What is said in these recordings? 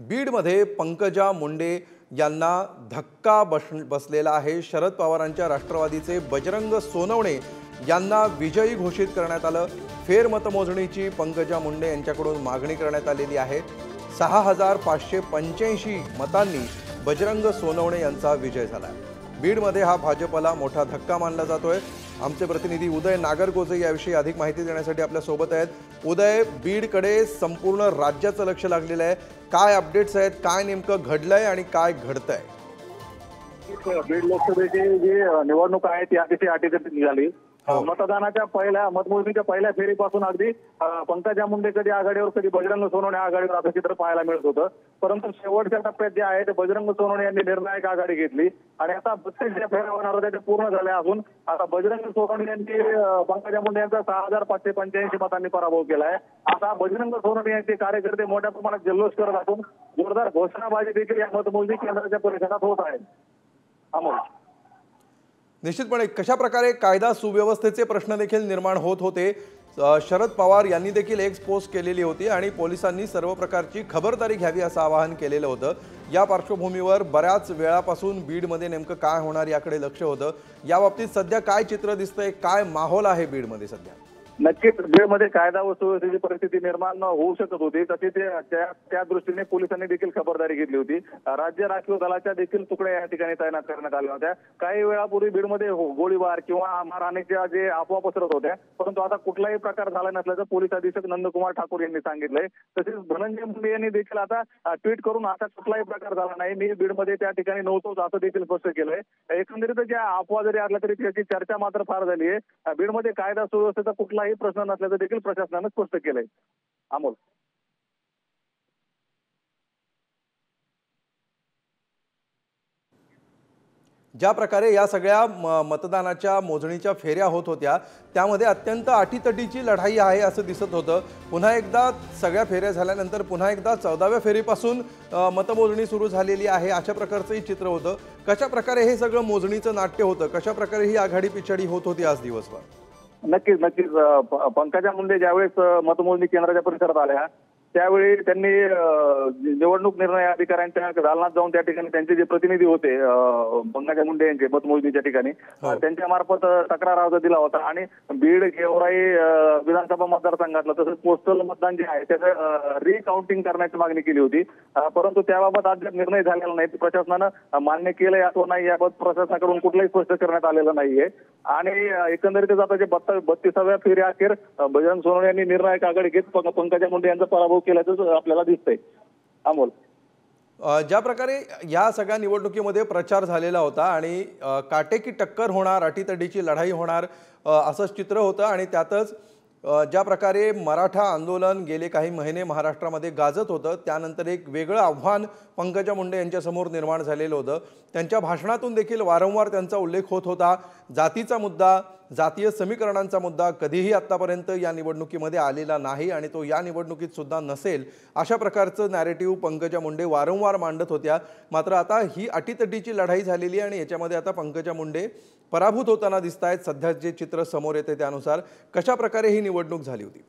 बीडमध्ये पंकजा मुंडे यांना धक्का बसलेला आहे। शरद पवारांच्या राष्ट्रवादीचे बजरंग सोनवणे यांना विजयी घोषित करण्यात आलं। फेरमतमोजणीची पंकजा मुंडे यांच्याकडून मागणी करण्यात आलेली आहे। 6585 मतांनी बजरंग सोनवणे यांचा विजय झाला। बीडमध्ये हा भाजपला मोठा धक्का मानला जातोय। आमचे प्रतिनिधी उदय नागरगोजे याविषयी अधिक माहिती देण्यासाठी आपल्या सोबत आहेत। उदय, बीडकडे संपूर्ण राज्याचं लक्ष लागलेलं आहे। काय अपडेट्स आहेत, काय नेमकं घडलंय आणि काय घडतंय? बीड लोकसभेची जी निवडणूक आहे ती अतिशय अटीतटीत निघाली। मतदानाच्या मतमोजणीच्या पहिल्या फेरीपासून अगदी पंकजा मुंडे कधी आघाडीवर, कधी बजरंग सोनवणे आघाडीवर असं चित्र पाहायला मिळत होतं। परंतु शेवटच्या टप्प्यात जे आहे ते बजरंग सोनवणे यांनी निर्णायक आघाडी घेतली आणि आता 32 ज्या फेऱ्या होणार होत्या त्या पूर्ण झाल्या असून आता बजरंग सोनवणे यांनी पंकजा मुंडे यांचा 6585 मतांनी पराभव केलाय। आता बजरंग सोनवणे यांचे कार्यकर्ते मोठ्या प्रमाणात जल्लोष करत असून जोरदार घोषणाबाजी देखील या मतमोजणी केंद्राच्या परिसरात होत आहे। अमोल, निश्चितपणे कशा प्रकारे कायदा सुव्यवस्थेचे प्रश्न देखील निर्माण होत होते। शरद पवार यांनी देखील एक पोस्ट केलेली होती आणि पोलिसांनी सर्व प्रकारची खबरदारी घ्यावी असं आवाहन केलेलं होतं। या पार्श्वभूमीवर बऱ्याच वेळापासून बीडमध्ये नेमकं काय होणार याकडे लक्ष होतं। या बाबतीत सध्या काय चित्र दिसतंय, काय माहोल आहे बीडमध्ये सध्या? नक्कीच बीडमध्ये कायदा व सुव्यवस्थेची परिस्थिती निर्माण होऊ शकत होती, तशी त्या दृष्टीने पोलिसांनी देखील खबरदारी घेतली होती। राज्य राखीव दलाच्या देखील तुकड्या या ठिकाणी तैनात करण्यात आल्या होत्या। काही वेळापूर्वी बीडमध्ये गोळीबार किंवा मारहाणीच्या जे अफवा पसरत होत्या, परंतु आता कुठलाही प्रकार झाला नसल्याचं पोलीस अधीक्षक नंदकुमार ठाकूर यांनी सांगितलंय। तसेच धनंजय मुंडे यांनी देखील आता ट्विट करून असा कुठलाही प्रकार झाला नाही, मी बीडमध्ये त्या ठिकाणी नव्हतोच असं देखील स्पष्ट केलंय। एकंदरीत ज्या अफवा जरी असल्या तरी त्याची चर्चा मात्र फार झाली आहे। बीडमध्ये कायदा सुव्यवस्थेचा कुठलाही प्रश्न नसल्याचं देखील प्रशासनाने स्पष्ट केलंय। अमोल, ज्या प्रकारे या सगळ्या मतदानाच्या मोजणीच्या फेऱ्या होत होत्या त्यामध्ये अत्यंत अटीतटीची लढाई आहे असं दिसत होतं। पुन्हा एकदा सगळ्या फेऱ्या झाल्यानंतर पुन्हा एकदा 14व्या फेरीपासून मतमोजणी सुरू झालेली आहे अशा प्रकारचंही चित्र होतं। कशा प्रकारे हे सगळं मोजणीचं नाट्य होतं, कशा प्रकारे ही आघाडी पिछाडी होत होती आज दिवसभर? नक्कीच पंकजा मुंडे ज्यावेळेस मतमोजणी केंद्राच्या परिसरात आल्या त्यावेळी त्यांनी निवडणूक निर्णय अधिकाऱ्यांच्या दालनात जाऊन त्या ठिकाणी त्यांचे जे प्रतिनिधी होते पंकजा मुंडे यांचे मतमोजणीच्या ठिकाणी त्यांच्या मार्फत तक्रार अर्ज दिला होता आणि बीड गेवराई विधानसभा मतदारसंघातलं तसंच पोस्टल मतदान जे आहे त्याचं रिकाउंटिंग करण्याची मागणी केली होती। परंतु त्याबाबत अद्याप निर्णय झालेला नाही। प्रशासनानं मान्य केलंय अथवा नाही याबाबत प्रशासनाकडून कुठलाही स्पष्ट करण्यात आलेलं नाहीये आणि एकंदरीतच आता जे 32व्या फेरी अखेर बजरंग सोनवणे यांनी निर्णायक आघाडी घेत पंकजा मुंडे यांचा पराभव केल्याचं आपल्याला दिसतंय। अमोल, ज्या प्रकारे या सगळ्या निवडणुकीमध्ये प्रचार झालेला होता आणि काटेकी टक्कर होणार, अटीतटीची लढाई होणार असं चित्र होतं आणि त्यातच ज्या प्रकारे मराठा आंदोलन गेले काही महिने महाराष्ट्रामध्ये गाजत होतं त्यानंतर एक वेगळं आव्हान पंकजा मुंडे यांच्यासमोर निर्माण झालेलं होतं। त्यांच्या भाषणातून देखील वारंवार त्यांचा उल्लेख होत होता। जातीचा मुद्दा, जातीय समीकरणांचा मुद्दा कधीही आतापर्यंत या निवडणुकीमध्ये आलेला नाही आणि तो या निवडणुकीत सुद्धा नसेल अशा प्रकारचं नॅरेटिव्ह पंकजा मुंडे वारंवार मांडत होत्या। मात्र आता ही अटीतटीची लढाई झालेली आणि याच्यामध्ये आता पंकजा मुंडे पराभूत होताना दिसत आहेत। सध्या जे चित्र समोर येते त्यानुसार कशा प्रकारे ही निवडणूक झाली होती?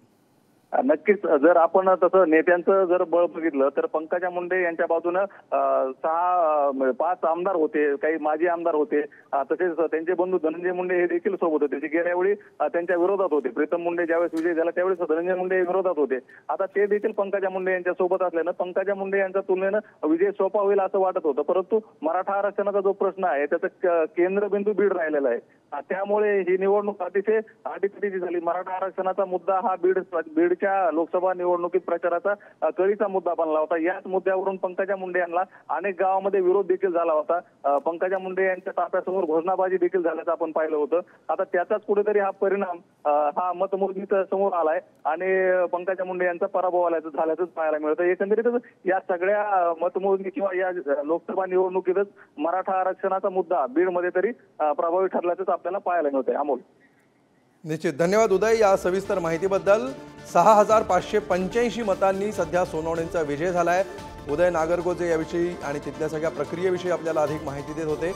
नक्कीच जर आपण तसं नेत्यांचं जर बळ बघितलं तर पंकजा मुंडे यांच्या बाजूनं 5 आमदार होते, काही माजी आमदार होते, तसेच त्यांचे बंधू धनंजय मुंडे हे देखील सोबत होते जे गेल्या वेळी त्यांच्या विरोधात होते। प्रीतम मुंडे ज्यावेळेस विजय झाला त्यावेळेस धनंजय मुंडे विरोधात होते। आता ते देखील पंकजा मुंडे यांच्या सोबत असल्यानं पंकजा मुंडे यांच्या तुलनेनं विजय सोपा होईल असं वाटत होतं। परंतु मराठा आरक्षणाचा जो प्रश्न आहे त्याचा केंद्रबिंदू बीड राहिलेला आहे, त्यामुळे ही निवडणूक अतिशय अटीतटीची झाली। मराठा आरक्षणाचा मुद्दा हा बीडच्या लोकसभा निवडणुकीत प्रचाराचा कळीचा मुद्दा बनला होता। याच मुद्द्यावरून पंकजा मुंडे यांना अनेक गावामध्ये विरोध देखील झाला होता। पंकजा मुंडे यांच्या ताफ्यासमोर घोषणाबाजी देखील झाल्याचं आपण पाहिलं होतं। आता त्याचाच कुठेतरी हा परिणाम हा मतमोजणीचा समोर आलाय आणि पंकजा मुंडे यांचा पराभव झाल्याचं पाहायला मिळतं। एकंदरीतच या सगळ्या मतमोजणी किंवा या लोकसभा निवडणुकीतच मराठा आरक्षणाचा मुद्दा बीडमध्ये तरी प्रभावी ठरल्याचं आपल्याला पाहायला मिळतंय। अमोल, निश्चित धन्यवाद उदय या सविस्तर माहितीबद्दल। 6585 मतांनी सध्या सोनवणेंचा विजय झालाय। उदय नागरगोजे याविषयी आणि तिथल्या सगळ्या प्रक्रियेविषयी आपल्याला अधिक माहिती देत होते।